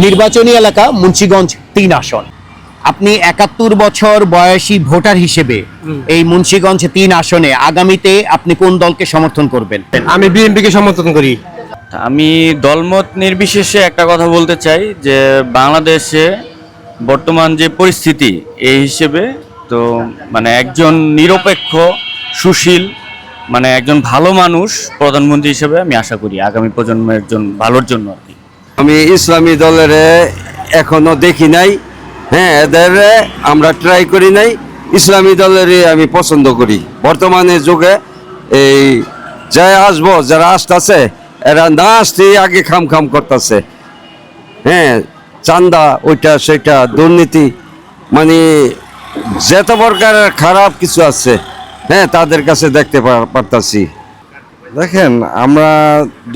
নির্বাচনী এলাকা মুন্সিগঞ্জ ৩ আসন। আপনি ৭১ বছর বয়সী ভোটার হিসেবে এই মুন্সিগঞ্জ ৩ আসনে আগামীতে আপনি কোন দলকে সমর্থন করবেন? আমি বিএনপিকে সমর্থন করি। আমি দলমত নির্বিশেষে একটা কথা বলতে চাই যে বাংলাদেশে বর্তমান যে পরিস্থিতি এই হিসেবে তো একজন নিরপেক্ষ সুশীল একজন ভালো মানুষ প্রধানমন্ত্রী হিসেবে আমি আশা করি আগামী প্রজন্মের ভালোর জন্য আর কি। আমি ইসলামী দলের এখনো দেখি নাই, হ্যাঁ, এদের আমরা ট্রাই করি নাই। ইসলামী দলেরই আমি পছন্দ করি। বর্তমানে যুগে এই যারা আসতেছে এরা না আসতেই আগে খাম করতেছে, হ্যাঁ, চান্দা ওইটা সেটা দুর্নীতি যত প্রকারের খারাপ কিছু আছে, হ্যাঁ, তাদের কাছে দেখতে পারতাছি। দেখেন, আমরা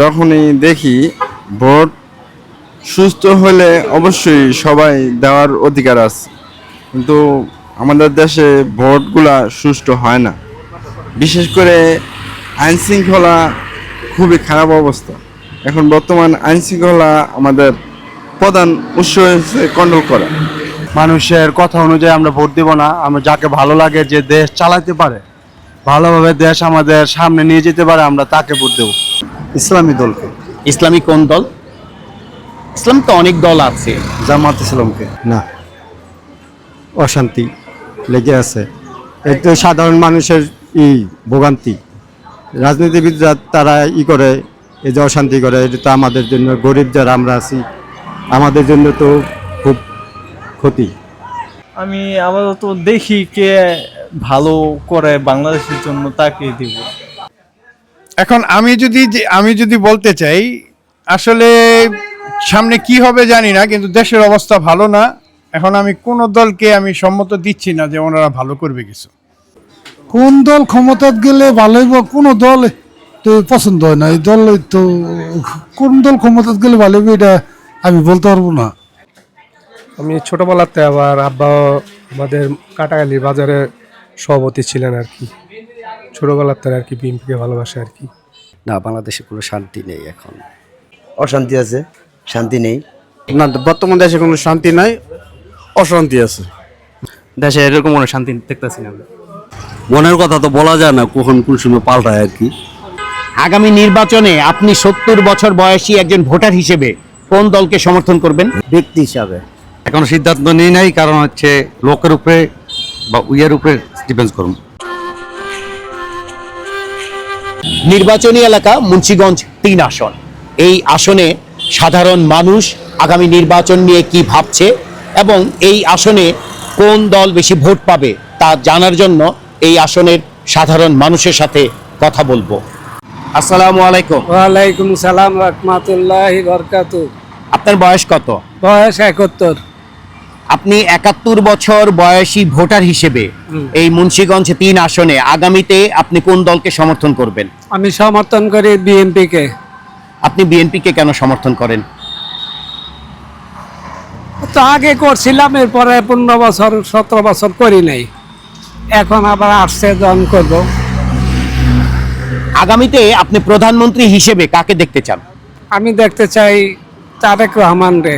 যখনই দেখি ভোট সুস্থ হলে অবশ্যই সবাই দেওয়ার অধিকার আছে, কিন্তু আমাদের দেশে ভোটগুলা সুষ্ঠু হয় না। বিশেষ করে আইন শৃঙ্খলা খুবই খারাপ অবস্থা। এখন বর্তমান আইন শৃঙ্খলা আমাদের প্রধান উৎস হচ্ছে কন্ট্রোল করা। মানুষের কথা অনুযায়ী আমরা ভোট দেব না। আমরা যাকে ভালো লাগে, যে দেশ চালাতে পারে, ভালোভাবে দেশ আমাদের সামনে নিয়ে যেতে পারে, আমরা তাকে ভোট দেব। ইসলামী দলকে। ইসলামী কোন দল? ইসলাম তো অনেক দল আছে। জামাত ইসলামকে। না, অশান্তি লেগে আছে, এই তো সাধারণ মানুষের ভোগান্তি। রাজনীতিবিদরা তারা করে, এই যে অশান্তি করে, এটা তো আমাদের জন্য, গরিব যারা আমরা আছি, আমাদের জন্য তো খুব ক্ষতি। আমি আপাতত দেখি কে ভালো করে বাংলাদেশের জন্য তাকে দিব। এখন আমি যদি বলতে চাই, আসলে সামনে কি হবে জানি না, কিন্তু দেশের অবস্থা ভালো না। এখন আমি কোন দলকে আমি সম্মত দিচ্ছি না যে ওনারা ভালো করবে কিছু। কোন দল ক্ষমতায় গেলে ভালো হইব, কোন দল তো পছন্দ হয় না। এই দল তো কোন দল ক্ষমতায় গেলে ভালো হইব এটা আমি বলতে পারবো না। আমি ছোটবেলাতে আবার আব্বা আমাদের কাটাখালী বাজারে সভাপতি ছিলেন আর কি। ছোটবেলাতে আর কি বিএনপিকে ভালোবাসে আর কি। না, বাংলাদেশে কোনো শান্তি নেই, এখন অশান্তি আছে, শান্তি নেই। না, বর্তমান দেশে কোনো শান্তি নাই, অশান্তি আছে। দেশে এরকম কোনো শান্তি দেখতেছি না। মনের কথা তো বলা যায় না, কখন কোন সময় পাল্টায় আর কি। আগামী নির্বাচনে আপনি ৭০ বছর বয়সী একজন ভোটার হিসেবে কোন দলকে সমর্থন করবেন? ব্যক্তি হিসাবে এখন সিদ্ধান্ত নিই নাই, কারণ হচ্ছে লোকের উপরে বা উইয়ের উপরে ডিপেন্ড করুন। নির্বাচনী এলাকা মুন্সিগঞ্জ ৩ আসন। এই আসনে সাধারণ মানুষ আগামী নির্বাচন নিয়ে কি ভাবছে এবং এই আসনে কোন দল বেশি ভোট পাবে তা জানার জন্য এই আসনের সাধারণ মানুষের সাথে কথা বলবো। আসসালামু আলাইকুম। ওয়ালাইকুম সালাম রাহমাতুল্লাহি বারাকাতুহু। আপনার বয়স কত? বয়স ৭১। আপনি ৭১ বছর বয়সী ভোটার হিসেবে এই মুন্সিগঞ্জ ৩ আসনে আগামীতে আপনি কোন দলকে সমর্থন করবেন? আমি সমর্থন করি বিএনপিকে। আপনি বিএনপিকে কেন সমর্থন করেন? তো আগে করছিলাম, এরপরে ১৫ বছর ১৭ বছর করি নাই, এখন আবার আসছে জন করব। আগামীতে আপনি প্রধানমন্ত্রী হিসেবে কাকে দেখতে চান? আমি দেখতে চাই তারেক রহমান রে।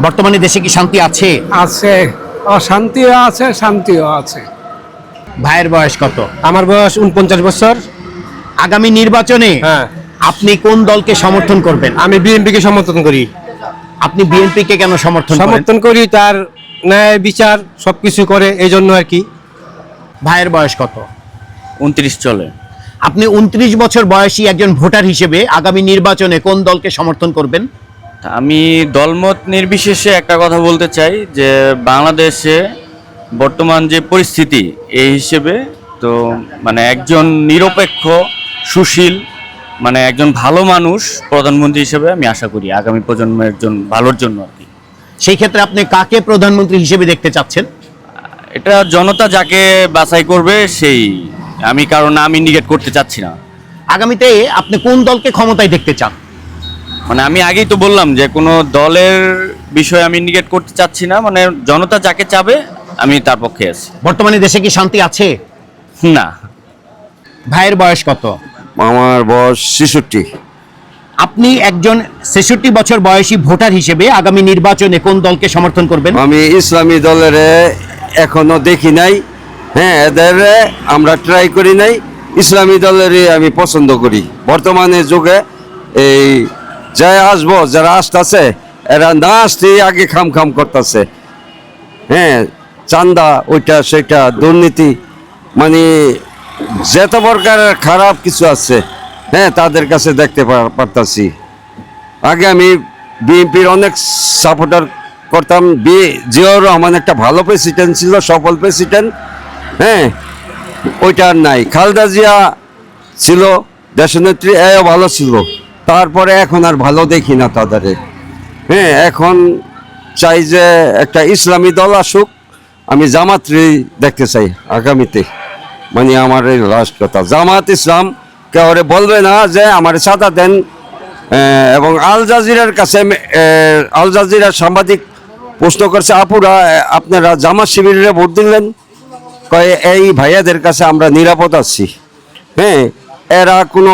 বর্তমানে দেশে কি শান্তি আছে? আছে, অশান্তিও আছে, শান্তিও আছে। ভাইয়ের বয়স কত? আমার বয়স ৪৯ বছর। আগামী নির্বাচনে আপনি কোন দলকে সমর্থন করবেন? আমি বিএনপিকে সমর্থন করি। আপনি বিএনপিকে কেন সমর্থন করি? তার ন্যায় বিচার সবকিছু করে, এই জন্য আর কি। ভাইয়ের বয়স কত? ২৯ চলে। আপনি ২৯ বছর বয়সী একজন ভোটার হিসেবে আগামী নির্বাচনে কোন দলকে সমর্থন করবেন? আমি দলমত নির্বিশেষে একটা কথা বলতে চাই যে বাংলাদেশে বর্তমান যে পরিস্থিতি এই হিসেবে তো একজন নিরপেক্ষ সুশীল একজন ভালো মানুষ প্রধানমন্ত্রী হিসেবে আমি আশা করি আগামী প্রজন্মের ভালোর জন্য আর কি। সেই ক্ষেত্রে আপনি কাকে প্রধানমন্ত্রী হিসেবে দেখতে চাচ্ছেন? এটা জনতা যাকে বাছাই করবে সেই, কারণ আমি ইন্ডিকেট করতে চাচ্ছি না। আগামীতে আপনি কোন দলকে ক্ষমতায় দেখতে চান? আমি আগেই তো বললাম যে কোনো দলের বিষয়ে আমি ইন্ডিকেট করতে চাচ্ছি না, জনতা যাকে চাবে আমি তার পক্ষে আছি। বর্তমানে দেশে কি শান্তি আছে? না। ভাইয়ের বয়স কত? আমার বয়স ৬৬। আপনি একজন 66 বছর বয়সী ভোটার হিসেবে আগামী নির্বাচনে কোন দলকে সমর্থন করবেন? আমি ইসলামী দলের এখনো দেখি নাই, হ্যাঁ এদের আমরা ট্রাই করি নাই। ইসলামী দলেরই আমি পছন্দ করি। বর্তমানে যুগে এই যারা আসতেছে এরা না আসতেই আগে খাম খাম করতেছে, হ্যাঁ চান্দা ওইটা সেটা দুর্নীতি, মানে যত প্রকারের খারাপ কিছু আছে হ্যাঁ তাদের কাছে দেখতে পারতাছি। আগে আমি বিএনপির অনেক সাপোর্টার করতাম। জিয়াউর রহমান একটা ভালো প্রেসিডেন্ট ছিল, সফল প্রেসিডেন্ট, হ্যাঁ ওইটা আর নাই। খালেদা জিয়া ছিল দেশনেত্রী, এও ভালো ছিল। তারপরে এখন আর ভালো দেখি না তাদের, হ্যাঁ এখন চাই যে একটা ইসলামী দল আসুক। আমি জামাতরে দেখতে চাই আগামীতে, মানে আমার এই লাস্ট কথা। জামাত ইসলাম কেউ বলবে না যে আমার সাদা দেন। এবং আল জাজিরার কাছে আল জাজিরার সাংবাদিক প্রশ্ন করছে, আপুরা আপনারা জামাত শিবিরে ভোট দিলেন? কয় এই ভাইয়াদের কাছে আমরা নিরাপদ আছি, হ্যাঁ এরা কোনো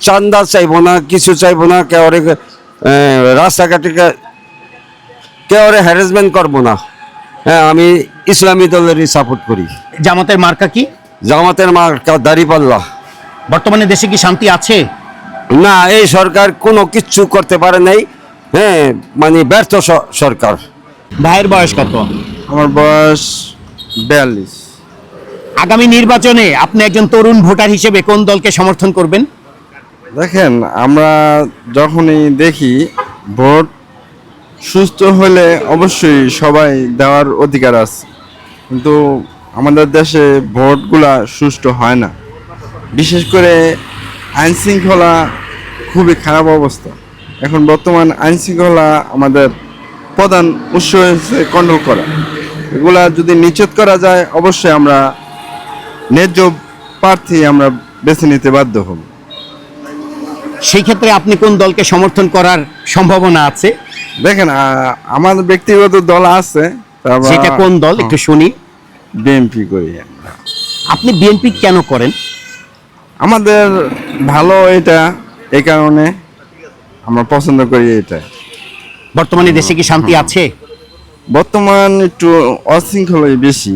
চান্দা চাইবো না, কিছু চাইবো না, কেউ রাস্তাঘাটে কেউ হ্যারাসমেন্ট করবো না। হ্যাঁ আমি ইসলামী দলেরই সাপোর্ট করি। জামাতের মার্কা কি? জামাতের মার্কা দাঁড়িপাল্লা। বর্তমানে দেশে কি শান্তি আছে? না, এই সরকার কোনো কিচ্ছু করতে পারে নাই, হ্যাঁ মানে ব্যর্থ সরকার। ভাইয়ের বয়স কত? আমার বয়স 42। আগামী নির্বাচনে আপনি একজন তরুণ ভোটার হিসেবে কোন দলকে সমর্থন করবেন? দেখেন, আমরা যখনই দেখি ভোট সুস্থ হলে অবশ্যই সবাই দেওয়ার অধিকার আছে, কিন্তু আমাদের দেশে ভোটগুলা সুষ্ঠু হয় না। বিশেষ করে আইন শৃঙ্খলা খুবই খারাপ অবস্থা। এখন বর্তমান আইন শৃঙ্খলা আমাদের প্রধান উৎস হচ্ছে কন্ট্রোল করা। এগুলা যদি নিশ্চিত করা যায় অবশ্যই আমরা ন্যায্য প্রার্থী আমরা বেছে নিতে বাধ্য হব। সেই ক্ষেত্রে আপনি কোন দলকে সমর্থন করার সম্ভাবনা আছে? দেখেন, আমার ব্যক্তিগত দল আছে, সেটা কোন দল একটু শুনি। বিএনপি করি আমরা। আপনি বিএনপি কেন করেন? আমাদের ভালো এটা, এই কারণে আমরা পছন্দ করি এটা। বর্তমানে দেশে কি শান্তি আছে? বর্তমান একটু অশৃঙ্খলাই বেশি।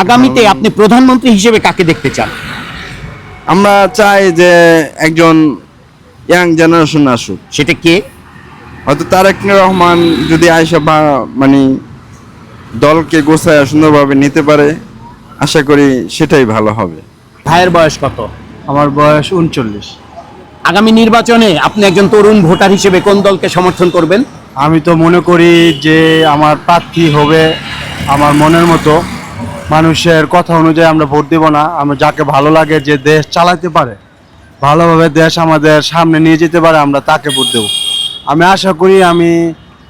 আগামীতে আপনি প্রধানমন্ত্রী হিসেবে কাকে দেখতে চান? আমরা চাই যে একজন ইয়াং জেনারেশন আসুক। সেটা কে? হয়তো তারেক রহমান যদি আয়সা মানে দলকে গোছায় সুন্দরভাবে নিতে পারে, আশা করি সেটাই ভালো হবে। ভাইয়ের বয়স কত? আমার বয়স 39। আগামী নির্বাচনে আপনি একজন তরুণ ভোটার হিসেবে কোন দলকে সমর্থন করবেন? আমি তো মনে করি যে আমার প্রার্থী হবে আমার মনের মতো, মানুষের কথা অনুযায়ী আমরা ভোট দেব না। আমরা যাকে ভালো লাগে, যে দেশ চালাতে পারে, ভালোভাবে দেশ আমাদের সামনে নিয়ে যেতে পারে, আমরা তাকে ভোট দেব। আমি আশা করি, আমি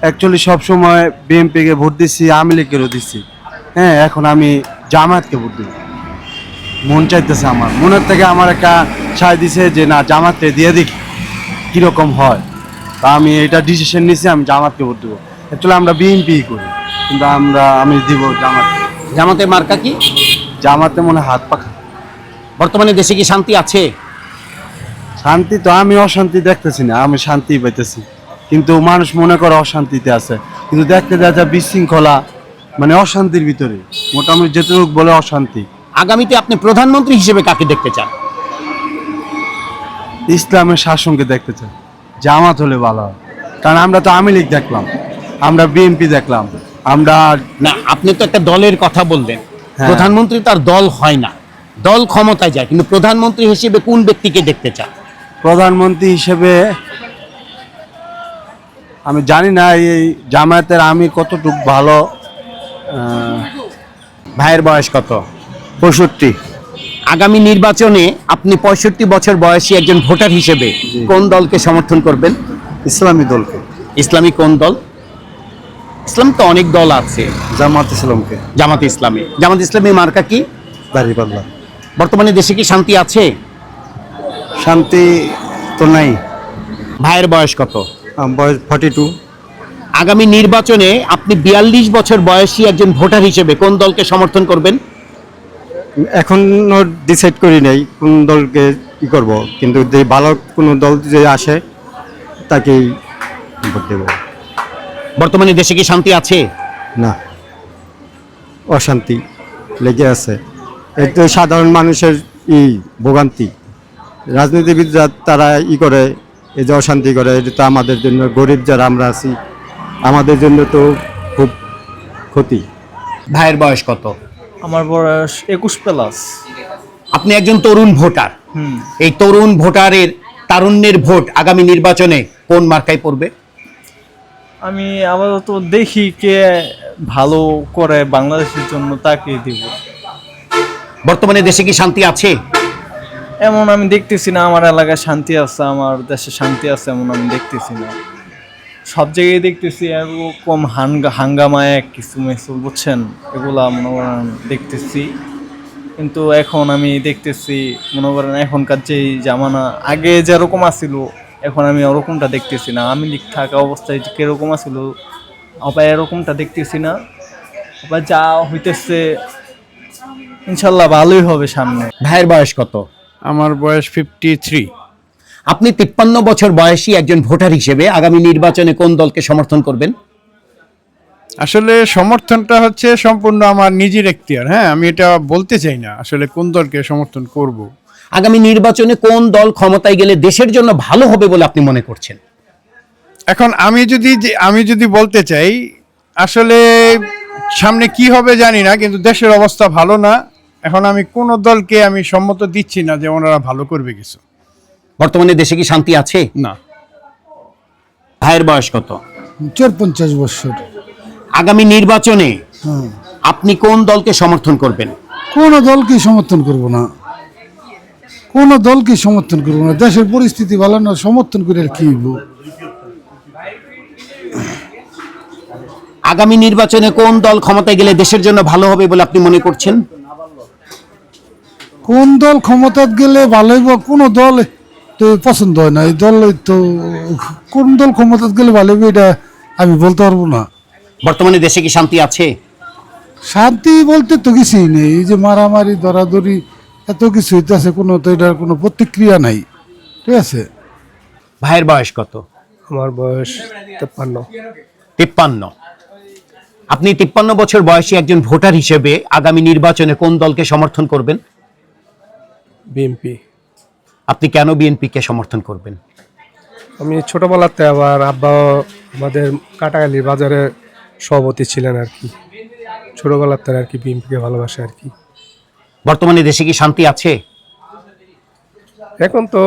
অ্যাকচুয়ালি সবসময় বিএনপিকে ভোট দিচ্ছি, আওয়ামী লীগেরও দিচ্ছি, হ্যাঁ এখন আমি জামায়াতকে ভোট দেব। মন চাইতেছে, আমার মনের থেকে আমার একটা ছাই দিছে যে না, জামাতকে দিয়ে দেখি কীরকম হয়। তা আমি এটা ডিসিশন নিয়েছি, আমি জামাতকে ভোট দেবো। অ্যাকচুয়ালি আমরা বিএনপি করি, কিন্তু আমি দিব জামাত। জামাতের মার্কা কি? জামাতে মনে হাত পাখা। বর্তমানে দেশে কি শান্তি আছে? শান্তি তো আমি অশান্তি দেখতেছি না, আমি শান্তি পাইতেছি, কিন্তু মানুষ মনে করে অশান্তিতে আছে, কিন্তু দেখতে দেখা যায় বিশৃঙ্খলা, মানে অশান্তির ভিতরে মোটামুটি যেটুকু বলে অশান্তি। আগামীতে আপনি প্রধানমন্ত্রী হিসেবে কাকে দেখতে চান? ইসলামের শাসনকে দেখতে চাই। জামাত হলে ভালো হয়, কারণ আমরা তো আওয়ামী লীগ দেখলাম, আমরা বিএনপি দেখলাম, আমরা না, আপনি তো একটা দলের কথা বললেন। হ্যাঁ। প্রধানমন্ত্রী তার দল হয় না, দল ক্ষমতায় যায়, কিন্তু প্রধানমন্ত্রী হিসেবে কোন ব্যক্তিকে দেখতে চান? প্রধানমন্ত্রী হিসেবে আমি জানি না এই জামায়াতের আমি কতটুকু ভালো। ভাইয়ের বয়স কত? 65। আগামী নির্বাচনে আপনি 65 বছর বয়সী একজন ভোটার হিসেবে কোন দলকে সমর্থন করবেন? ইসলামী দলকে। ইসলামী কোন দল? ইসলাম তো অনেক দল আছে। জামাত ইসলামকে। জামাত ইসলামী। জামাত ইসলামী মার্কা কি? দাঁড়িপাল্লা। বর্তমানে দেশে কি শান্তি আছে? শান্তি তো নাই। ভাইয়ের বয়স কত? বয়স 42। আগামী নির্বাচনে আপনি 42 বছর বয়সী একজন ভোটার হিসেবে কোন দলকে সমর্থন করবেন? এখনো ডিসাইড করি নাই কোন দলকে করব, কিন্তু যে ভালো কোনো দল যে আসে তাকেই ভোট দেব। বর্তমানে দেশে কি শান্তি আছে? না, অশান্তি লেগে আছে। এই তো সাধারণ মানুষের ভোগান্তি। রাজনীতিবিদরা তারা করে, এই যে অশান্তি করে, এটা তো আমাদের জন্য, গরিব যারা আমরা আছি, আমাদের জন্য তো খুব ক্ষতি। ভাইয়ের বয়স কত? আমার বয়স 21+। আপনি একজন তরুণ ভোটার। এই তরুণ ভোটারের তারুণ্যের ভোট আগামী নির্বাচনে কোন মার্কায় পড়বে? আমি আপাতত দেখি কে ভালো করে বাংলাদেশের জন্য তাকে দিব। বর্তমানে দেশে কি শান্তি আছে? এমন আমি দেখতেছি না আমার এলাকায় শান্তি আছে, আমার দেশে শান্তি আছে এমন আমি দেখতেছি না। সব জায়গায় দেখতেছি এরকম হাঙ্গামায় কিছু মেসু, বুঝছেন, এগুলা মনে করেন দেখতেছি। কিন্তু এখন আমি দেখতেছি মনে করেন এখনকার যেই জামানা, আগে যেরকম আছিল এখন আমি ওরকমটা দেখতেছি না। আমি থাকা অবস্থায় যে কিরকম আছিল আবার এরকমটা দেখতেছি না। আবার যা হইতেছে ইনশাল্লাহ ভালোই হবে সামনে। ভাইয়ের বয়স কত? আমার বয়স 53। আপনি 53 বছর বয়সী একজন ভোটার হিসেবে আগামী নির্বাচনে কোন দলকে সমর্থন করবেন? আসলে সমর্থনটা হচ্ছে সম্পূর্ণ আমার নিজের এখতিয়ার। হ্যাঁ, আমি এটা বলতে চাই না আসলে কোন দলকে সমর্থন করব। আগামী নির্বাচনে কোন দল ক্ষমতায় গেলে দেশের জন্য ভালো হবে বলে আপনি মনে করছেন? এখন আমি যদি বলতে চাই, আসলে সামনে কি হবে জানি না, কিন্তু দেশের অবস্থা ভালো না। এখন আমি কোন দলকে আমি সম্মত দিচ্ছি না যে ওনারা ভালো করবে কিছু। বর্তমানে দেশে কি শান্তি আছে? না। ভাইয়ের বয়স কত? 54 বছর। আগামী নির্বাচনে আপনি কোন দলকে সমর্থন করবেন? কোন দলকে সমর্থন করব না, কোন দলকে সমর্থন করব না। দেশের পরিস্থিতি ভালো না, সমর্থন করে আর কি হইব? আগামী নির্বাচনে কোন দল ক্ষমতায় গেলে দেশের জন্য ভালো হবে বলে আপনি মনে করছেন? কোন দল ক্ষমতায় গেলে ভালো হইব, কোন দল তো পছন্দ হয় না। এই দল তো কোন দল ক্ষমতায় গেলে ভালো হইব এটা আমি বলতে পারবো না। বর্তমানে দেশে কি শান্তি আছে? শান্তি বলতে তো কিছুই নেই। এই যে মারামারি ধরাধরি এত কিছু হইতেছে, কোনো তো এটার কোনো প্রতিক্রিয়া নাই। ঠিক আছে। ভাইয়ের বয়স কত? আমার বয়স 53। 53। আপনি 53 বছর বয়সী একজন ভোটার হিসেবে আগামী নির্বাচনে কোন দলকে সমর্থন করবেন? বিএনপি। আপনি কেন বিএনপিকে সমর্থন করবেন? আমি ছোটবেলাতে, আবার আব্বা আমাদের কাটাখালী বাজারে সভাপতি ছিলেন আর কি। ছোটবেলাতে আর কি বিএনপিকে ভালোবাসে আর কি। বর্তমানে দেশে কি শান্তি আছে? এখন তো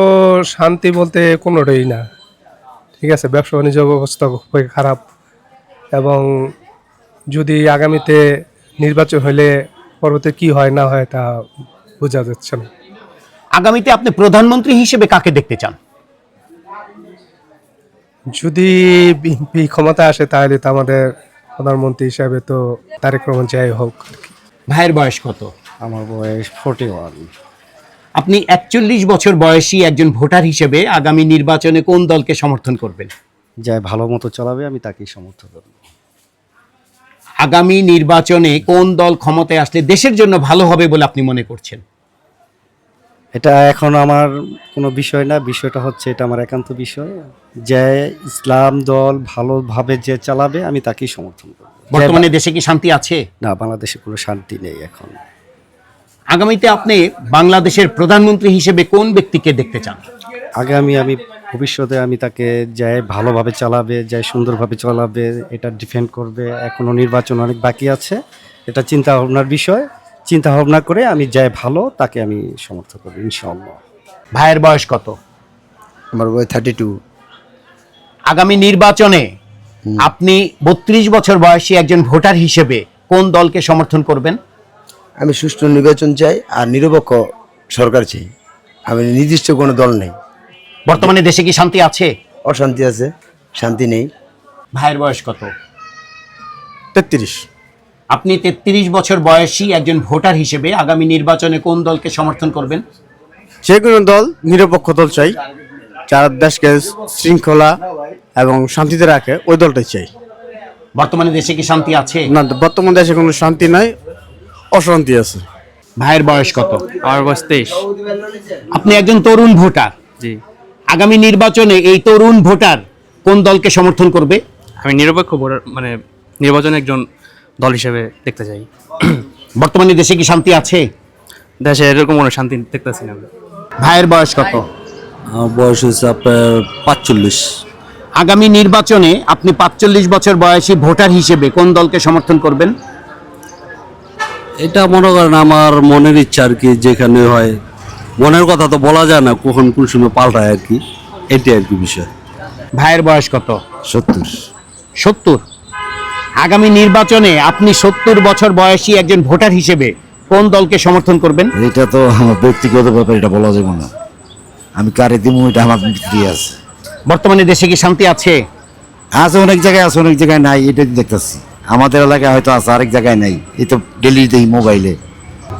শান্তি বলতে কোনোটাই না। ঠিক আছে, ব্যবসা বাণিজ্য অবস্থা খুবই খারাপ, এবং যদি আগামীতে নির্বাচন হলে পরবর্তী কি হয় না হয় তা বোঝা যাচ্ছে না। আগামীতে আপনি প্রধানমন্ত্রী হিসেবে কাকে দেখতে চান? যদি বিএনপি ক্ষমতা আসে তাহলে তো আমাদের প্রধানমন্ত্রী হিসাবে তো তারেক রহমান যাই হোক আর কি। ভাইয়ের বয়স কত? আমার বয়স 41। আপনি 41 বছর বয়সী একজন ভোটার হিসেবে আগামী নির্বাচনে কোন দলকে সমর্থন করবেন? যাই ভালো মতো চালাবে আমি তাকেই সমর্থন করব। আগামী নির্বাচনে কোন দল ক্ষমতায় আসলে দেশের জন্য ভালো হবে বলে আপনি মনে করছেন? এটা এখন আমার কোনো বিষয় না, বিষয়টা হচ্ছে এটা আমার একান্ত বিষয়। যে ইসলাম দল ভালোভাবে যে চালাবে আমি তাকেই সমর্থন করব। বর্তমানে দেশে কি শান্তি আছে? না, বাংলাদেশে কোনো শান্তি নেই এখন। আগামীতে আপনি বাংলাদেশের প্রধানমন্ত্রী হিসেবে কোন ব্যক্তিকে দেখতে চান? আমি ভবিষ্যতে আমি তাকে যাই ভালোভাবে চালাবে, যাই সুন্দরভাবে চালাবে, এটা ডিফেন্ড করবে। এখনো নির্বাচন অনেক বাকি আছে, এটা চিন্তা ভাবনার বিষয়। চিন্তা ভাবনা করে আমি যাই ভালো তাকে আমি সমর্থন করব ইনশাআল্লাহ। ভাইয়ের বয়স কত? আমার বয়স 32। আগামী নির্বাচনে আপনি 32 বছর বয়সী একজন ভোটার হিসেবে কোন দলকে সমর্থন করবেন? আমি সুষ্ঠু নির্বাচন চাই আর নিরপেক্ষ সরকার চাই। আমি নির্দিষ্ট কোনো দল নেই। বর্তমানে দেশে কি শান্তি আছে? অশান্তি আছে, শান্তি নেই। ভাইয়ের বয়স কত? 33। আপনি 33 বছর বয়সী একজন ভোটার হিসেবে আগামী নির্বাচনে কোন দলকে সমর্থন করবেন? যে কোনো দল, নিরপেক্ষ দল চাই, যারা দেশকে শৃঙ্খলা এবং শান্তিতে রাখে, ওই দলটাই চাই। বর্তমানে দেশে কি শান্তি আছে? না, বর্তমান দেশে কোনো শান্তি নাই, অশান্তি আছে। ভাইয়ের বয়স কত? আমার বয়স 23। আপনি একজন তরুণ ভোটার, জি। আগামী নির্বাচনে এই তরুণ ভোটার কোন দলকে সমর্থন করবে? আমি নিরপেক্ষ ভোটার, মানে নির্বাচনে একজন দল হিসেবে দেখতে চাই। বর্তমানে দেশে কি শান্তি আছে? দেশে এরকম কোনো শান্তি দেখতেছি না। ভাইয়ের বয়স কত? আমার বয়স হচ্ছে আপনার 45। আগামী নির্বাচনে আপনি 45 বছর বয়সী ভোটার হিসেবে কোন দলকে সমর্থন করবেন? এটা মনে করেন আমার মনের ইচ্ছা আর কি, যেখানে হয় মনের কথা তো বলা যায় না, কখন কোন সময় পাল্টায় আর কি, এটাই আর কি বিষয়। ভাইয়ের বয়স কত? 70। 70। আগামী নির্বাচনে আপনি 70 বছর বয়সী একজন ভোটার হিসেবে কোন দলকে সমর্থন করবেন? এটা তো আমার ব্যক্তিগত ব্যাপার, এটা বলা যাবে না। আমি কারে দিব এটা আমার ভিতরে আছে। বর্তমানে দেশে কি শান্তি আছে? আছে, অনেক জায়গায় আছে, অনেক জায়গায় নাই, এটা দেখতেছি। আমাদের এলাকায় হয়তো আছে, আরেক জায়গায় নাই। এই তো ডেলি দেখি মোবাইলে।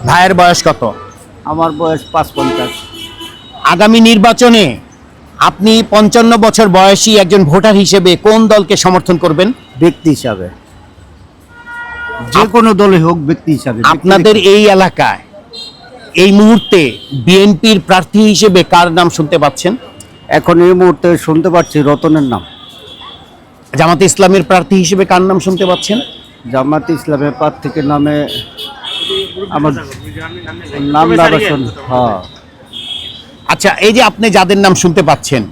ভাইয়ের বয়স কত? আমার বয়স 55। আগামী নির্বাচনে আপনি 55 বছর বয়সী একজন ভোটার হিসেবে কোন দলকে সমর্থন করবেন? ব্যক্তি হিসাবে, যে কোনো দলে হোক, ব্যক্তি হিসাবে। আপনাদের এই এলাকায় এই মুহূর্তে বিএনপির প্রার্থী হিসেবে কার নাম শুনতে পাচ্ছেন? এখন এই মুহূর্তে শুনতে পাচ্ছি রতনের নাম। জামাতে ইসলামের প্রার্থী হিসেবে কার নাম শুনতে পাচ্ছেন? জামাত ইসলামের প্রার্থীকে নামে আমার নাম হ্যাঁ। আচ্ছা, এই যে আপনি যাদের নাম শুনতে পাচ্ছেন,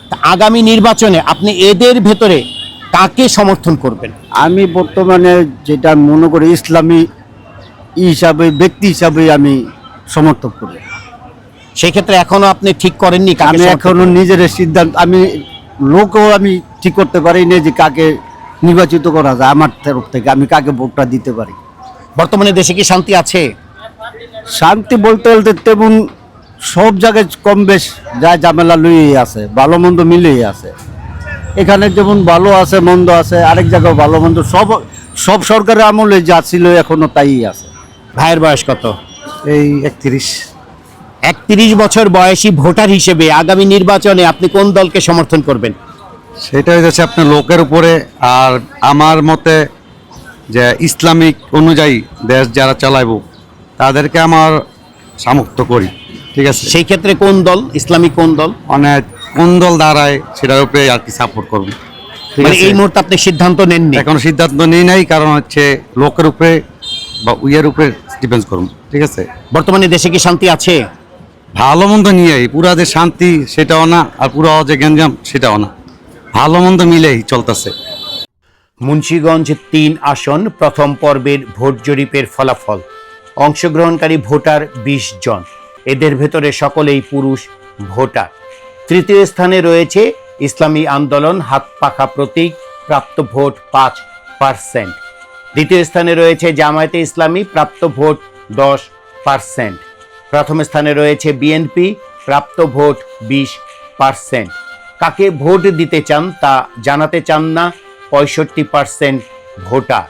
তা আগামী নির্বাচনে আপনি এদের ভেতরে কাকে সমর্থন করবেন? আমি বর্তমানে যেটা মনে করি ইসলামী হিসাবে, ব্যক্তি হিসাবে আমি সমর্থন করি। সেই ক্ষেত্রে এখনো আপনি ঠিক করেননি কাকে আমি সমর্থন এখনো করবেন? নিজের সিদ্ধান্ত, আমি লোকও আমি ঠিক করতে পারি না যে কাকে নির্বাচিত করা যায় আমার তরফ থেকে, আমি কাকে ভোটটা দিতে পারি। বর্তমানে দেশে কি শান্তি আছে? শান্তি বলতে বলতে তেমন সব জায়গায় কম বেশ যা ঝামেলা লইয়েই আছে, ভালো মন্দ মিলেই আছে। এখানে যেমন ভালো আছে, মন্দ আছে, আরেক জায়গায় ভালো মন্দ, সব সব সরকারের আমলে যা ছিল এখনো তাই আছে। ভাইয়ের বয়স কত? এই 31। 31 বছর বয়সী ভোটার হিসেবে আগামী নির্বাচনে আপনি কোন দলকে সমর্থন করবেন? সেটা হচ্ছে আপনার লোকের উপরে। আর আমার মতে যে ইসলামিক অনুযায়ী দেশ যারা চালাইব তাদেরকে আমার সমর্থন করি, ঠিক আছে। সেই ক্ষেত্রে কোন দল, ইসলামিক কোন দল? মানে কোন দল দাঁড়ায় সেটার উপরে আর কি সাপোর্ট করবো, ঠিক মানে আছে। এই মুহূর্তে আপনি সিদ্ধান্ত নেননি? এখন সিদ্ধান্ত নেই নাই, কারণ হচ্ছে লোকের উপরে বা উইয়ের উপরে ডিপেন্ড করুন, ঠিক আছে। বর্তমানে দেশে কি শান্তি আছে? ভালো মন্দ নিয়েই পুরা যে শান্তি সেটাও না, আর পুরো যে গ্যাঞ্জাম সেটাও না, ভালো মন্দ মিলেই চলতেছে। মুন্সিগঞ্জ 3 আসন প্রথম পর্বের ভোট জরিপের ফলাফল। অংশগ্রহণকারী ভোটার 20 জন, এদের ভেতরে সকলেই পুরুষ ভোটার। তৃতীয় স্থানে রয়েছে ইসলামী আন্দোলন হাত পাখা প্রতীক, প্রাপ্ত ভোট 5%। দ্বিতীয় স্থানে রয়েছে জামায়াতে ইসলামী, প্রাপ্ত ভোট 10%। প্রথম স্থানে রয়েছে বিএনপি, প্রাপ্ত ভোট 20%। কাকে ভোট দিতে চান তা জানাতে চান না 65% ভোটার।